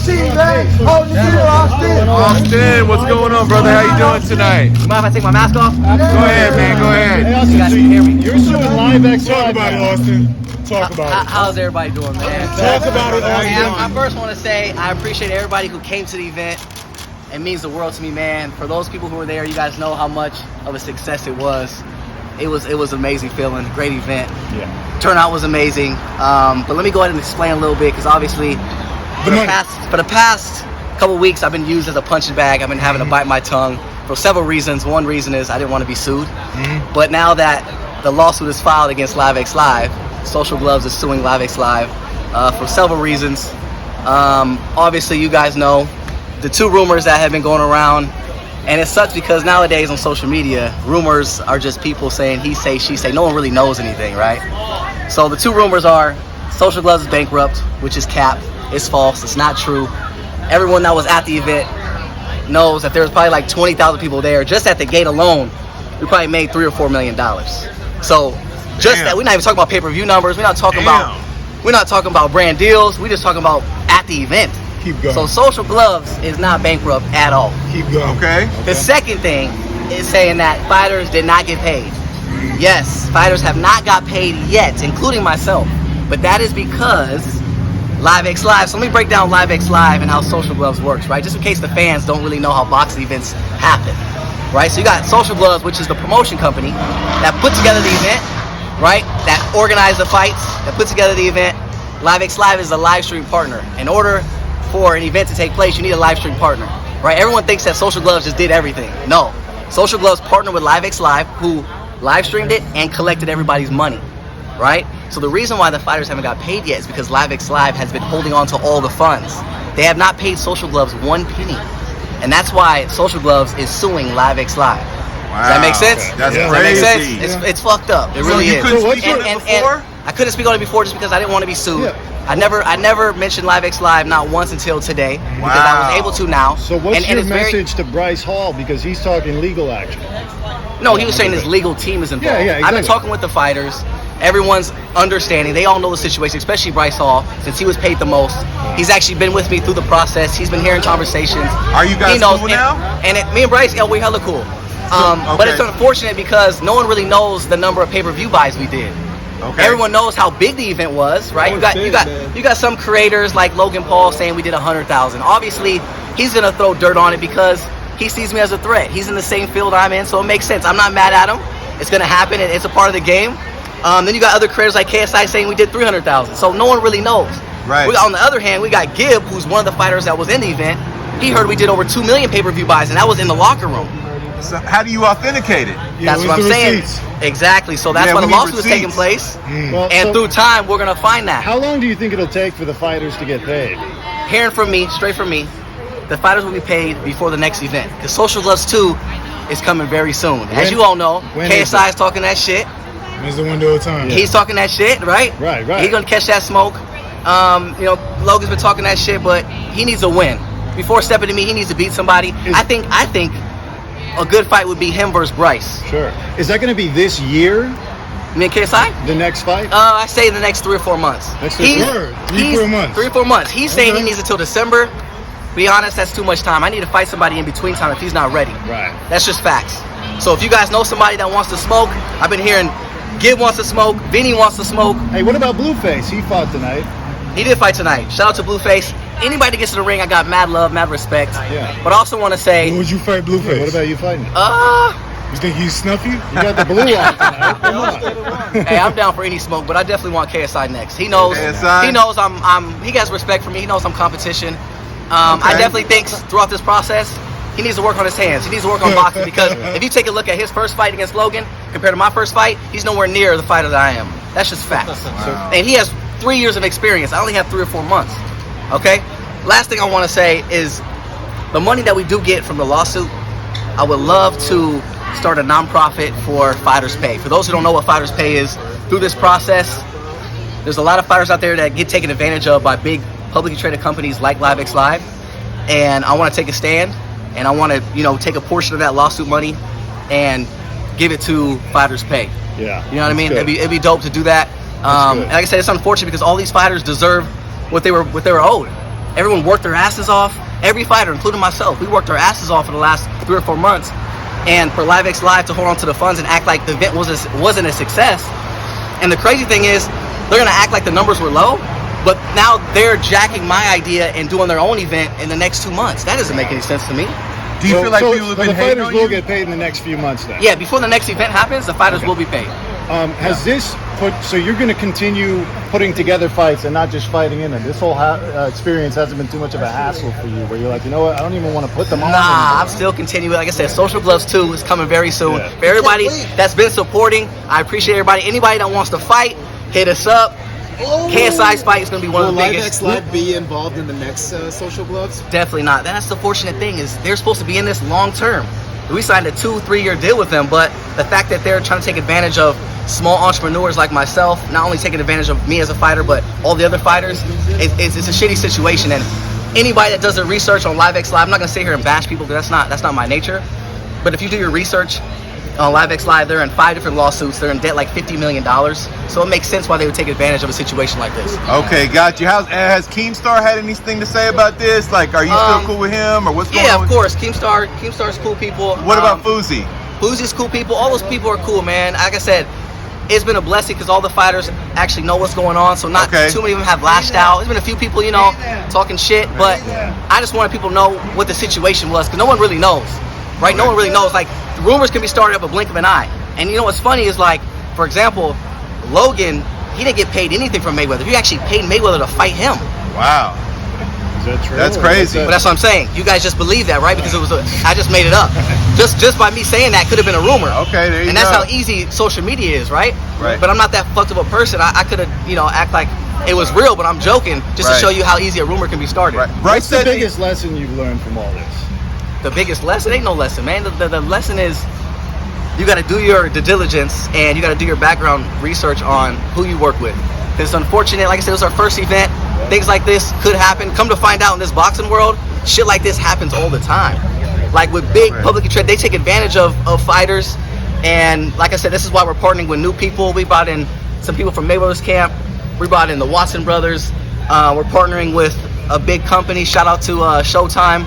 team, man. Hold the deal, Austin. Austin, what's going on, brother? How you doing tonight? Mind if I take my mask off? Go ahead, man. Go ahead. Hey, Austin, You guys can hear me? You're suing LiveXLive. Talk about it, Austin. Talk about it. How's everybody doing, man? Talk about it, Hey, Austin. I first want to say I appreciate everybody who came to the event. It means the world to me, man. For those people who were there, you guys know how much of a success it was. It was an amazing feeling, great event. Yeah. Turnout was amazing. But let me go ahead and explain a little bit, because obviously for the past couple weeks I've been used as a punching bag. I've been having to bite my tongue for several reasons. One reason is I didn't want to be sued. But now that the lawsuit is filed against LiveXLive, Social Gloves is suing LiveXLive for several reasons. Obviously, you guys know the two rumors that have been going around, and it sucks because nowadays on social media, rumors are just people saying he say, she say. No one really knows anything, right? So the two rumors are Social Gloves is bankrupt, which is cap. It's false. It's not true. Everyone that was at the event knows that there was probably like 20,000 people there. Just at the gate alone, we probably made $3 or $4 million. So just that, we're not even talking about pay-per-view numbers. We're not talking about brand deals. We're just talking about at the event. Keep going. So Social Gloves is not bankrupt at all. Keep going. Okay. The second thing is saying that fighters did not get paid. Yes, fighters have not got paid yet, including myself. But that is because LiveXLive. So let me break down LiveXLive and how Social Gloves works, right? Just in case the fans don't really know how boxing events happen, right? So you got Social Gloves, which is the promotion company that put together the event, right? That organized the fights, that put together the event. LiveXLive is a live stream partner. In order for an event to take place, you need a live stream partner, right? Everyone thinks that Social Gloves just did everything. No, Social Gloves partnered with LiveXLive, who live streamed it and collected everybody's money, right? So the reason why the fighters haven't got paid yet is because LiveXLive has been holding on to all the funds. They have not paid Social Gloves one penny, and that's why Social Gloves is suing LiveXLive. Wow. Does that make sense? That's Does crazy. that make sense? It's fucked up. It really you is. couldn't speak on it before? I couldn't speak on it before just because I didn't want to be sued. Yeah. I never mentioned LiveXLive, not once until today, because I was able to now. So what's and your it's message to Bryce Hall, because he's talking legal action? No, he was saying his legal team is involved. Yeah, exactly. I've been talking with the fighters. Everyone's understanding. They all know the situation, especially Bryce Hall, since he was paid the most. He's actually been with me through the process. He's been hearing conversations. Are you guys cool now? Me and Bryce, yeah, we're hella cool. But it's unfortunate because no one really knows the number of pay-per-view buys we did. Okay. Everyone knows how big the event was, right? You got some creators like Logan Paul saying we did 100,000. Obviously, he's gonna throw dirt on it because he sees me as a threat. He's in the same field I'm in, so it makes sense. I'm not mad at him. It's gonna happen. It's a part of the game. Then you got other creators like KSI saying we did 300,000. So no one really knows. Right. On the other hand, we got Gibb, who's one of the fighters that was in the event. He heard we did over 2 million pay-per-view buys, and that was in the locker room. So how do you authenticate it? That's what I'm saying. Exactly. So that's why the lawsuit is taking place. Well, And so through time, we're gonna find that. how long do you think it'll take for the fighters to get paid? Hearing from me, straight from me, the fighters will be paid before the next event. Because Social Gloves 2 is coming very soon. As you all know, when is KSI is talking that shit. When's the window of time? He's talking that shit, right? Right. He's gonna catch that smoke. Logan's been talking that shit, but he needs a win. Before stepping to me, he needs to beat somebody. I think a good fight would be him versus Bryce. Sure. Is that going to be this year, Me and KSI? the next fight? I say the next 3 or 4 months. Next 3 or 4? 3 or 4 months. 3 or 4 months. He's saying Okay. he needs it till December. Be honest, that's too much time. I need to fight somebody in between time if he's not ready. Right. That's just facts. So if you guys know somebody that wants to smoke, I've been hearing Gibb wants to smoke, Vinny wants to smoke. Hey, what about Blueface? He fought tonight. He did fight tonight. Shout out to Blueface. Anybody that gets to the ring, I got mad love, mad respect. Yeah. But I also want to say, When would you fight Blueface? Hey, what about you fighting? You think he's snuffy? You got the blue on tonight. Come on. hey, I'm down for any smoke, but I definitely want KSI next. He knows. KSI? He knows he has respect for me. He knows I'm competition. I definitely think throughout this process, he needs to work on his hands. He needs to work on boxing because if you take a look at his first fight against Logan compared to my first fight, he's nowhere near the fighter that I am. That's just facts. Wow. And he has 3 years of experience. I only have 3 or 4 months. Okay? Last thing I want to say is the money that we do get from the lawsuit, I would love to start a nonprofit for Fighters Pay. For those who don't know what Fighters Pay is, through this process, there's a lot of fighters out there that get taken advantage of by big publicly traded companies like LiveXLive. And I want to take a stand, and I want to, take a portion of that lawsuit money and give it to Fighters Pay. Yeah. You know what I mean? Good. It'd be dope to do that. And like I said, it's unfortunate because all these fighters deserve what they were owed. Everyone worked their asses off. Every fighter, including myself, we worked our asses off for the last 3 or 4 months. And for LiveXLive to hold on to the funds and act like the event wasn't a success. And the crazy thing is, they're gonna act like the numbers were low, but now they're jacking my idea and doing their own event in the next 2 months. That doesn't make any sense to me. Do you feel like people have been the hating fighters on will you? get paid in the next few months then? Yeah, before the next event happens, the fighters will be paid. Has this so you're going to continue putting together fights and not just fighting in them? This whole experience hasn't been too much of a hassle for you, where you're like, you know what, I don't even want to put them on. Nah, I'm still continuing. Like I said, Social Gloves 2 is coming very soon. Yeah. For everybody that's been supporting, I appreciate everybody. Anybody that wants to fight, hit us up. KSI's fight is going to be one of the biggest. Will LiveXLive be involved in the next Social Gloves? Definitely not. That's the fortunate thing, is they're supposed to be in this long term. We signed a 2-3 year deal with them, but the fact that they're trying to take advantage of small entrepreneurs like myself, not only taking advantage of me as a fighter, but all the other fighters, it's a shitty situation. And anybody that does their research on LiveXLive, I'm not going to sit here and bash people, because that's not my nature. But if you do your research on LiveXLive, they're in 5 different lawsuits. They're in debt like $50 million. So it makes sense why they would take advantage of a situation like this. Okay, got you. Has Keemstar had anything to say about this? Like, are you still cool with him, or what's going on? Yeah, of course. Keemstar's cool people. What about Fuzi? Fuzi's cool people. All those people are cool, man. Like I said, it's been a blessing because all the fighters actually know what's going on. So not too many of them have lashed out. There's been a few people, talking shit. But I just wanted people to know what the situation was, because no one really knows. Right? No one really knows. Like, the rumors can be started up a blink of an eye. And what's funny is, like, for example, Logan, he didn't get paid anything from Mayweather. He actually paid Mayweather to fight him. Wow. Is that true? That's crazy. But that's what I'm saying. You guys just believe that, right? Because I just made it up. Just by me saying that could have been a rumor. Okay, there you go. And that's how easy social media is, right? Right. But I'm not that fucked up a person. I could have, act like it was real, but I'm joking just to show you how easy a rumor can be started. Right. Bryce What's the said biggest lesson you've learned from all this? The biggest lesson? Ain't no lesson, man. The lesson is you got to do your due diligence, and you got to do your background research on who you work with. It's unfortunate. Like I said, it was our first event. Things like this could happen. Come to find out, in this boxing world, shit like this happens all the time. Like with big publicly traded, they take advantage of fighters. And like I said, this is why we're partnering with new people. We brought in some people from Mayweather's camp. We brought in the Watson brothers. We're partnering with a big company. Shout out to Showtime.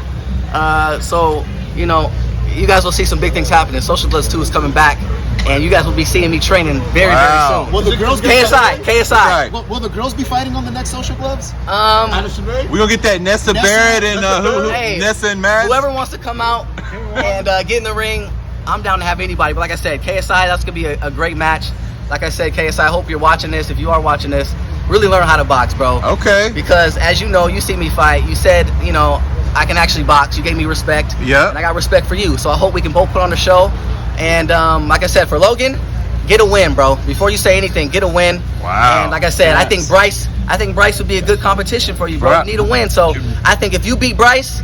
So, you guys will see some big things happening. Social Gloves 2 is coming back, and you guys will be seeing me training very soon. Will the girls be KSI. Right. Will the girls be fighting on the next Social Gloves? We're going to get that Nessa Barrett and Hey, Nessa and Matt. Whoever wants to come out and get in the ring, I'm down to have anybody. But like I said, KSI, that's going to be a great match. Like I said, KSI, I hope you're watching this. If you are watching this, really learn how to box, bro. Okay. Because as you know, you see me fight. You said, I can actually box. You gave me respect. Yeah. And I got respect for you. So I hope we can both put on the show. And like I said, for Logan, get a win, bro. Before you say anything, get a win. Wow. And like I said, I think Bryce would be a good competition for you, bro. You need a win. So I think if you beat Bryce,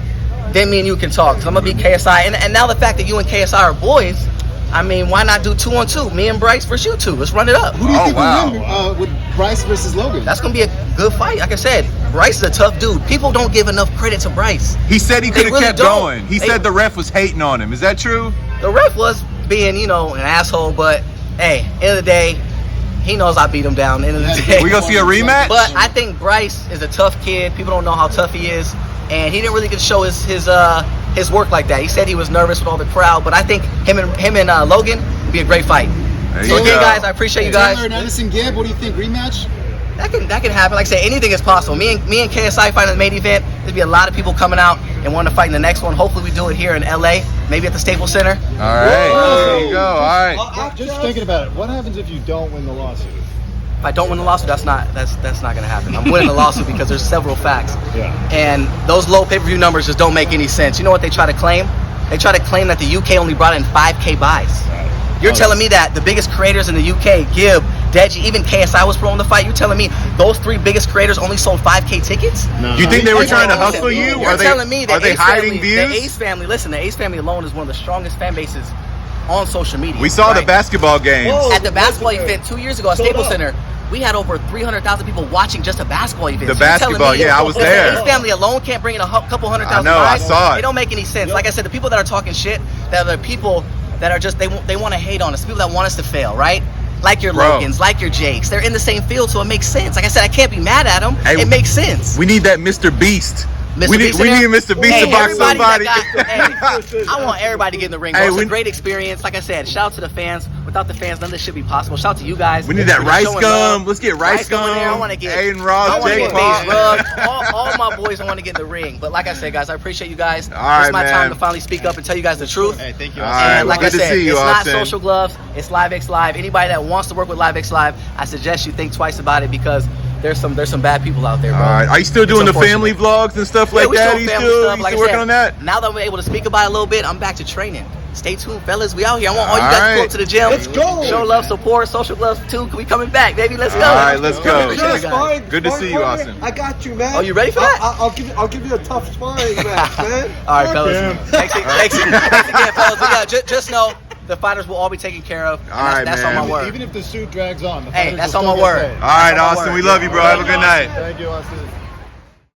then me and you can talk. Because I'm going to beat KSI. And now the fact that you and KSI are boys, I mean, why not do 2-on-2? Me and Bryce versus you two. Let's run it up. Who do you think will win with Bryce versus Logan? That's going to be a good fight. Like I said, Bryce is a tough dude. People don't give enough credit to Bryce. He said he could have really kept don't. going. He said the ref was hating on him. Is that true? The ref was being, an asshole, but hey, end of the day, he knows I beat him down. End of the day. We gonna see a rematch? But I think Bryce is a tough kid. People don't know how tough he is, and he didn't really get to show his work like that. He said he was nervous with all the crowd, but I think him and Logan would be a great fight. So again, guys, I appreciate you guys. Taylor and Edison Gibb, what do you think? Rematch? That can happen. Like I say, anything is possible. Me and KSI fighting in the main event. There'll be a lot of people coming out and wanting to fight in the next one. Hopefully we do it here in LA, maybe at the Staples Center. All right. There you go. All right. Just thinking about it, what happens if you don't win the lawsuit? If I don't win the lawsuit, that's not gonna happen. I'm winning the lawsuit because there's several facts. Yeah. And those low pay-per-view numbers just don't make any sense. You know what they try to claim? They try to claim that the UK only brought in 5K buys. You're telling me that the biggest creators in the UK, Gibb, Deji, even KSI was promoting the fight. You're telling me those 3 biggest creators only sold 5K tickets? No. You think they were trying to hustle you? You're telling me Are they hiding the views? Ace family, listen, the Ace family alone is one of the strongest fan bases on social media. We saw the right? basketball games. At the basketball event 2 years ago at Staples Center, we had over 300,000 people watching just a basketball event. The So you're telling basketball, me yeah, I was if there. The Ace family alone can't bring in a couple 100,000 I know, I buys. saw it. It don't make any sense. Like I said, the people that are talking shit, that are the people that are just, they want to hate on us, people that want us to fail, right? Like your Logans, like your Jakes. They're in the same field, so it makes sense. Like I said, I can't be mad at them. Hey, it makes sense. We need that Mr. Beast Mr. We Beast need in there? Mr. Beast Hey, to box everybody somebody. hey, I want everybody to get in the ring. Bro. Hey, It's we- a great experience. Like I said, shout out to the fans. Without the fans, none of this should be possible. Shout out to you guys. We need that for rice showing gum. love. Let's get rice going there. I gum. want to get Aiden Ross, I want to Jake get Paul. face rubbed. All my boys want to get in the ring. But like I said, guys, I appreciate you guys. All right, It's my man. time to finally speak up and tell you guys the truth. Hey, thank you. All right, And like well, I good to said, see you, it's not Austin. Social Gloves. It's LiveXLive. Anybody that wants to work with LiveXLive, I suggest you think twice about it because there's some bad people out there, bro. All right. Are you still It's doing the unfortunate. family vlogs and stuff Yeah, like we that? still You family still, stuff. you Like still I working said, on that? Now that we're able to speak about it a little bit, I'm back to training. Stay tuned, fellas. We out here. I want all you All guys to right. go up to the gym. Let's go. Show love, support, Social Gloves too. We coming back, baby. Let's go. All right, let's go. Appreciate you guys. Good to see you, Austin. I got you, man. Oh, you ready for that? I'll give you a tough sparring match, man. All right, fellas. him. Thanks again, fellas. But yeah, just know the fighters will all be taken care of. And All right, that's man. on my word. Even if the suit drags on, the Hey, fighters that's will on still my get word. paid. All right, That's my Austin. word. We love you, bro. Have a good night. Thank you, Austin.